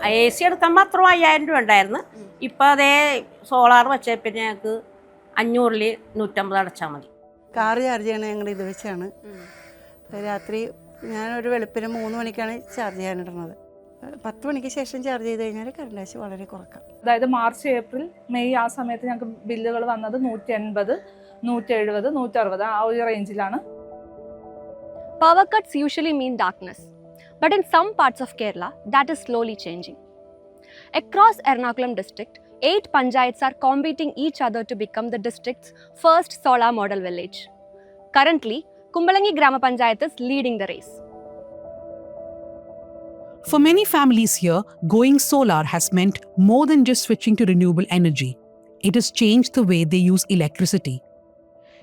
A C എടുക്കാൻ മാത്രം 5000 രൂപ ഉണ്ടായിരുന്നു. ഇപ്പം അതേ സോളാർ വെച്ച പിന്നെ ഞങ്ങൾക്ക് 500-ൽ 150 അടച്ചാൽ മതി. കാർ ചാർജ് ചെയ്യണത് ഞങ്ങൾ ഇത് വെച്ചാണ്. രാത്രി ഞാനൊരു വെളുപ്പിന് 3 മണിക്കാണ് ചാർജ് ചെയ്യാനിടുന്നത്. 10 മണിക്ക് ശേഷം ചാർജ് ചെയ്ത് കഴിഞ്ഞാൽ കറണ്ട് ആവശ്യം വളരെ കുറക്കാം. അതായത് മാർച്ച്, ഏപ്രിൽ, മെയ് ആ സമയത്ത് ഞങ്ങൾക്ക് ബില്ലുകൾ വന്നത് 180, 170, 160 ആ ഒരു റേഞ്ചിലാണ്. Power cuts usually mean darkness, but in some parts of Kerala, that is slowly changing. Across Ernakulam district, 8 panchayats are competing each other to become the district's first solar model village. Currently, Kumbalangi Grama Panchayat is leading the race. For many families here, going solar has meant more than just switching to renewable energy. It has changed the way they use electricity.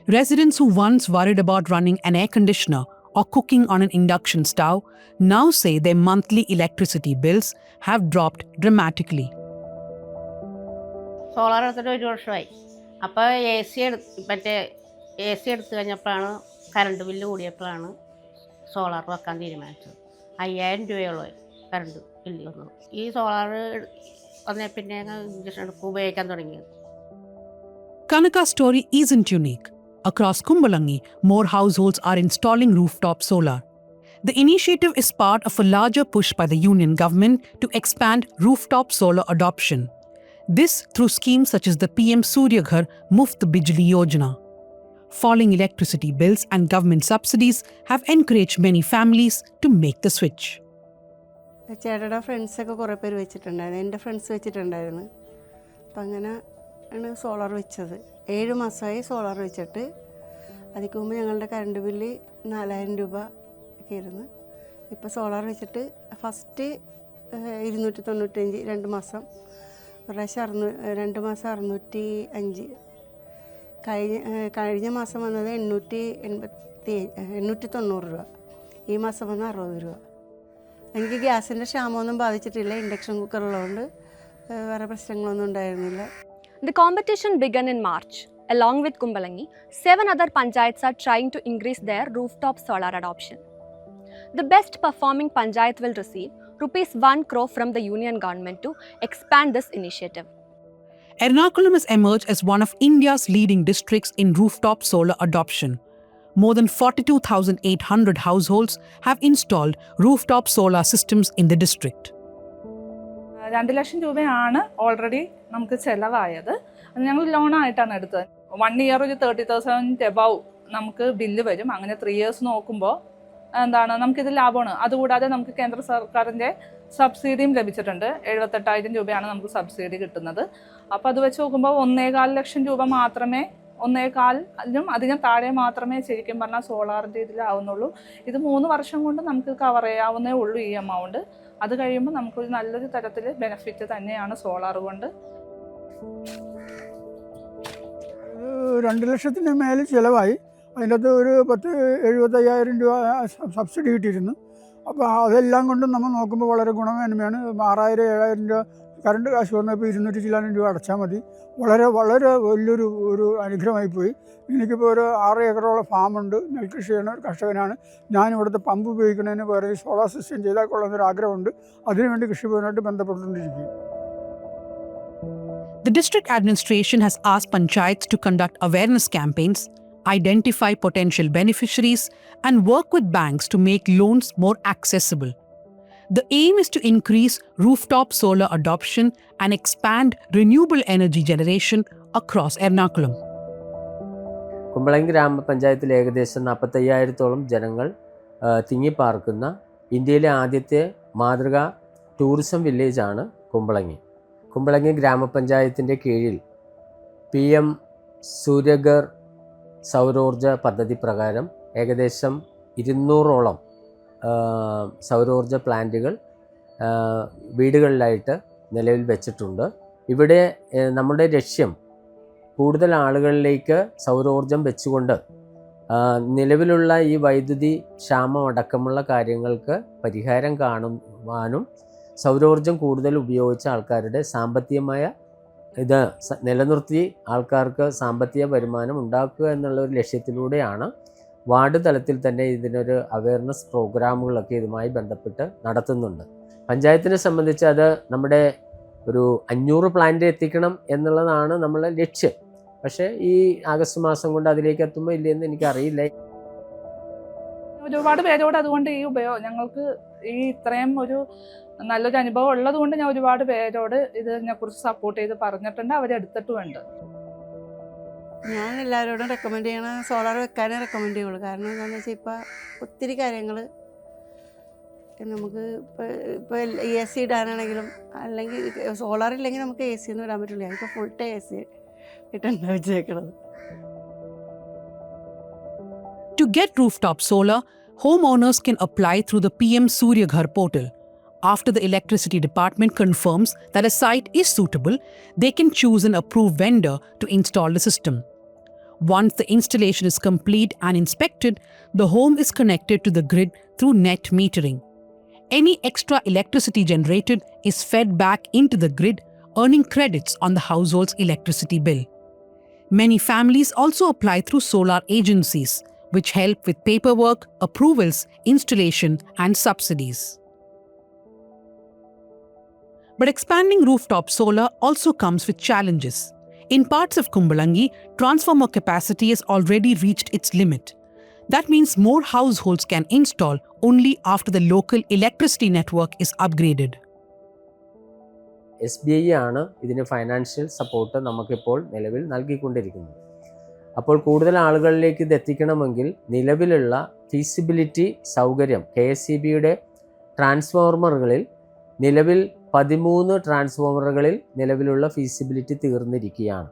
Residents who once worried about running an air conditioner or cooking on an induction stove now say their monthly electricity bills have dropped dramatically. Solar എടുത്തിട്ട് 1 വർഷമായി. അപ്പോൾ മറ്റേ A C എടുത്തു കഴിഞ്ഞപ്പോഴാണ് current bill കൂടിയപ്പോഴാണ് solar വെക്കാൻ തീരുമാനിച്ചത്. 5000 രൂപയോളം current bill വന്നത്. ഈ സോളാർ വന്നേ പിന്നെ ഇഞ്ചക്ഷൻ ഉപയോഗിക്കാൻ തുടങ്ങിയത്. Kanaka's story isn't unique. Across Kumbalangi, more households are installing rooftop solar. The initiative is part of a larger push by the union government to expand rooftop solar adoption. This through schemes such as the PM Surya Ghar Muft Bijli Yojana. Falling electricity bills and government subsidies have encouraged many families to make the switch. ചേട്ടയുടെ ഫ്രണ്ട്സൊക്കെ കുറേ പേര് വെച്ചിട്ടുണ്ടായിരുന്നു. എൻ്റെ friends വെച്ചിട്ടുണ്ടായിരുന്നു. അപ്പം അങ്ങനെ ആണ് solar വെച്ചത്. 7 മാസമായി സോളാർ വെച്ചിട്ട്. അതിക്ക് മുമ്പ് ഞങ്ങളുടെ കറണ്ട് ബില്ല് 4000 രൂപ ഒക്കെ ആയിരുന്നു. ഇപ്പോൾ സോളാർ വെച്ചിട്ട് ഫസ്റ്റ് 295 2 മാസം, ഒരു പ്രാവശ്യം 2 മാസം 605, കഴിഞ്ഞ മാസം വന്നത് 890 രൂപ, ഈ മാസം വന്ന് 60 രൂപ. എനിക്ക് ഗ്യാസിൻ്റെ ക്ഷാമമൊന്നും ബാധിച്ചിട്ടില്ല. ഇൻഡക്ഷൻ കുക്കറുള്ളതുകൊണ്ട് വേറെ പ്രശ്നങ്ങളൊന്നും ഉണ്ടായിരുന്നില്ല. The competition began in March. Along with Kumbalangi, 7 other panchayats are trying to increase their rooftop solar adoption. The best performing panchayat will receive ₹1 crore from the union government to expand this initiative. Ernakulam has emerged as one of India's leading districts in rooftop solar adoption. More than 42,800 households have installed rooftop solar systems in the district. 2 ലക്ഷം രൂപയാണ് already നമുക്ക് ചിലവായത്. അത് ഞങ്ങൾ ലോണായിട്ടാണ് എടുത്തത്. 1 year ഒരു 30,000 above നമുക്ക് bill വരും. അങ്ങനെ 3 years നോക്കുമ്പോൾ നമുക്കിത് ലാഭമാണ്. അതുകൂടാതെ നമുക്ക് കേന്ദ്ര സർക്കാരിൻ്റെ സബ്സിഡിയും ലഭിച്ചിട്ടുണ്ട്. 78,000 രൂപയാണ് നമുക്ക് സബ്സിഡി കിട്ടുന്നത്. അപ്പോൾ അത് വെച്ച് നോക്കുമ്പോൾ 1.25 ലക്ഷം രൂപ മാത്രമേ, 1.25-ലും അധികം താഴെ മാത്രമേ ശരിക്കും പറഞ്ഞാൽ സോളാറിൻ്റെ ഇതിലാവുന്നുള്ളൂ. ഇത് 3 വർഷം കൊണ്ട് നമുക്ക് കവർ ചെയ്യാവുന്നേ ഉള്ളൂ ഈ എമൗണ്ട്. അത് കഴിയുമ്പോൾ നമുക്കൊരു നല്ലൊരു തരത്തിൽ ബെനിഫിറ്റ് തന്നെയാണ് സോളാർ കൊണ്ട്. 2 ലക്ഷത്തിന് മേലെ ചിലവായി. അതിൻ്റെ അകത്ത് ഒരു 75,000 രൂപ സബ്സിഡി കിട്ടിയിരുന്നു. അപ്പോൾ അതെല്ലാം കൊണ്ടും നമ്മൾ നോക്കുമ്പോൾ വളരെ ഗുണമേന്മയാണ്. 6,000-7,000 രൂപ കറണ്ട് കാശ് വന്നപ്പോൾ 200 ചില്ലാനും രൂപ അടച്ചാൽ മതി. വളരെ വളരെ വലിയൊരു അനുഗ്രഹമായി പോയി. എനിക്കിപ്പോൾ ഒരു 6 ഏക്കറോളം ഫാമുണ്ട്. നെൽകൃഷി ചെയ്യുന്ന ഒരു കർഷകനാണ്. ഞാനിവിടുത്തെ പമ്പ് ഉപയോഗിക്കുന്നതിന് പകരം സോളാർ സിസ്റ്റം ചെയ്താൽ കൊള്ളുന്നൊരു ആഗ്രഹമുണ്ട്. അതിനുവേണ്ടി കൃഷിഭവനുമായിട്ട് ബന്ധപ്പെട്ടുകൊണ്ടിരിക്കും. The district administration has asked panchayats to conduct awareness campaigns, identify potential beneficiaries, and work with banks to make loans more accessible. The aim is to increase rooftop solar adoption and expand renewable energy generation across Ernakulam. Kumbalangi ഗ്രാമപഞ്ചായത്തിൽ ഏകദേശം 45,000-ഓളം ജനങ്ങൾ തിങ്ങിപ്പാർക്കുന്ന ഇന്ത്യയിലെ ആദ്യത്തെ മാതൃകാ tourism വില്ലേജാണ് Kumbalangi. Kumbalangi ഗ്രാമപഞ്ചായത്തിൻ്റെ കീഴിൽ PM Surya Ghar സൗരോർജ പദ്ധതി പ്രകാരം ഏകദേശം 200-ഓളം സൗരോർജ പ്ലാന്റുകൾ വീടുകളിലായിട്ട് നിലവിൽ വെച്ചിട്ടുണ്ട്. ഇവിടെ നമ്മുടെ ലക്ഷ്യം കൂടുതൽ ആളുകളിലേക്ക് സൗരോർജം വെച്ചുകൊണ്ട് നിലവിലുള്ള ഈ വൈദ്യുതി ക്ഷാമം അടക്കമുള്ള കാര്യങ്ങൾക്ക് പരിഹാരം കാണുവാനും സൗരോർജം കൂടുതൽ ഉപയോഗിച്ച ആൾക്കാരുടെ സാമ്പത്തികമായ ഇത് നിലനിർത്തി ആൾക്കാർക്ക് സാമ്പത്തിക വരുമാനം ഉണ്ടാക്കുക എന്നുള്ള ഒരു ലക്ഷ്യത്തിലൂടെയാണ് വാർഡ് തലത്തിൽ തന്നെ ഇതിനൊരു അവയർനെസ് പ്രോഗ്രാമുകളൊക്കെ ഇതുമായി ബന്ധപ്പെട്ട് നടത്തുന്നുണ്ട്. പഞ്ചായത്തിനെ സംബന്ധിച്ച് അത് നമ്മുടെ ഒരു 500 പ്ലാന്റ് എത്തിക്കണം എന്നുള്ളതാണ് നമ്മളെ ലക്ഷ്യം. പക്ഷേ ഈ ആഗസ്റ്റ് മാസം കൊണ്ട് അതിലേക്ക് എത്തുമ്പോൾ ഇല്ലയെന്ന് എനിക്കറിയില്ല. ഒരുപാട് പേരോട് അതുകൊണ്ട് ഈ ഞങ്ങൾക്ക് ഈ ഇത്രയും ഒരു നല്ലൊരു അനുഭവം ഉള്ളത് കൊണ്ട് ഞാൻ ഒരുപാട് പേരോട് ഇതിനെക്കുറിച്ച് സപ്പോർട്ട് ചെയ്ത് പറഞ്ഞിട്ടുണ്ട്, അവരെടുത്തിട്ടുമുണ്ട്. ഞാൻ എല്ലാവരോടും റെക്കമെൻഡ് ചെയ്യണ സോളാർ വെക്കാനേ റെക്കമെൻഡ് ചെയ്യുള്ളൂ. കാരണം എന്താണെന്ന് വെച്ചാൽ ഇപ്പോൾ ഒത്തിരി കാര്യങ്ങൾ നമുക്ക് ഇപ്പോൾ AC ഇടാനാണെങ്കിലും, അല്ലെങ്കിൽ സോളാർ ഇല്ലെങ്കിൽ നമുക്ക് AC ഒന്നും ഇടാൻ പറ്റില്ല. ഞങ്ങൾക്ക് full time AC ഇട്ടുണ്ടാവും വെച്ചേക്കണത്. To get rooftop solar, homeowners can apply through the PM Surya Ghar portal. After the electricity department confirms that a site is suitable, they can choose an approved vendor to install the system. Once the installation is complete and inspected, the home is connected to the grid through net metering. Any extra electricity generated is fed back into the grid, earning credits on the household's electricity bill. Many families also apply through solar agencies, which help with paperwork, approvals, installation, and subsidies. But expanding rooftop solar also comes with challenges. In parts of Kumbalangi, transformer capacity has already reached its limit. That means more households can install only after the local electricity network is upgraded. SBI ആണ് ഇതിന് financial support നമുക്കിപ്പോൾ നിലവിൽ നൽകിക്കൊണ്ടിരിക്കുന്നത്. അപ്പോൾ കൂടുതൽ ആളുകളിലേക്ക് ഇത് എത്തിക്കണമെങ്കിൽ നിലവിലുള്ള feasibility സൗകര്യം KSEBയുടെ ട്രാൻസ്ഫോർമറുകളിൽ നിലവിൽ 13 ട്രാൻസ്ഫോർമറുകളിൽ നിലവിലുള്ള ഫീസിബിലിറ്റി തീർന്നിരിക്കുകയാണ്.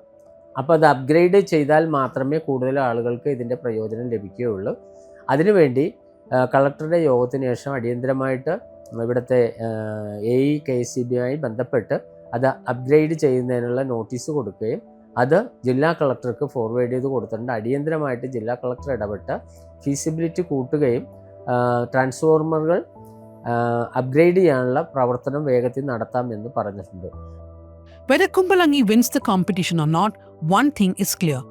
അപ്പോൾ അത് അപ്ഗ്രേഡ് ചെയ്താൽ മാത്രമേ കൂടുതൽ ആളുകൾക്ക് ഇതിൻ്റെ പ്രയോജനം ലഭിക്കുകയുള്ളൂ. അതിനുവേണ്ടി കളക്ടറുടെ യോഗത്തിന് ശേഷം അടിയന്തരമായിട്ട് ഇവിടുത്തെ AE KSEBയുമായി ബന്ധപ്പെട്ട് അത് അപ്ഗ്രേഡ് ചെയ്യുന്നതിനുള്ള നോട്ടീസ് കൊടുക്കുകയും അത് ജില്ലാ കളക്ടർക്ക് ഫോർവേഡ് ചെയ്ത് കൊടുത്തിട്ടുണ്ട്. അടിയന്തരമായിട്ട് ജില്ലാ കളക്ടർ ഇടപെട്ട് ഫീസിബിലിറ്റി കൂട്ടുകയും ട്രാൻസ്ഫോർമറുകൾ അപ്ഗ്രേഡ് ചെയ്യാനുള്ള പ്രവർത്തനം വേഗത്തിൽ നടത്താമെന്ന് പറഞ്ഞിട്ടുണ്ട്. Whether Kumbalangi wins the competition or not, one thing is clear.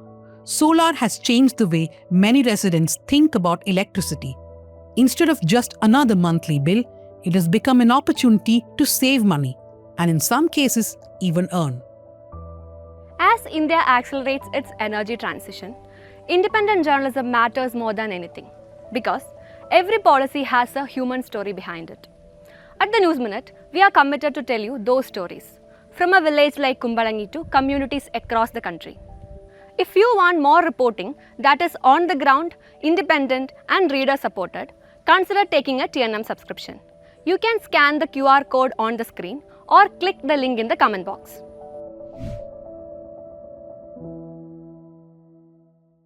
Solar has changed the way many residents think about electricity. Instead of just another monthly bill, it has become an opportunity to save money and in some cases even earn. As India accelerates its energy transition, independent journalism matters more than anything because every policy has a human story behind it. At the News Minute, we are committed to tell you those stories, from a village like Kumbalangi to communities across the country. If you want more reporting that is on the ground, independent and reader supported, consider taking a TNM subscription. You can scan the QR code on the screen or click the link in the comment box.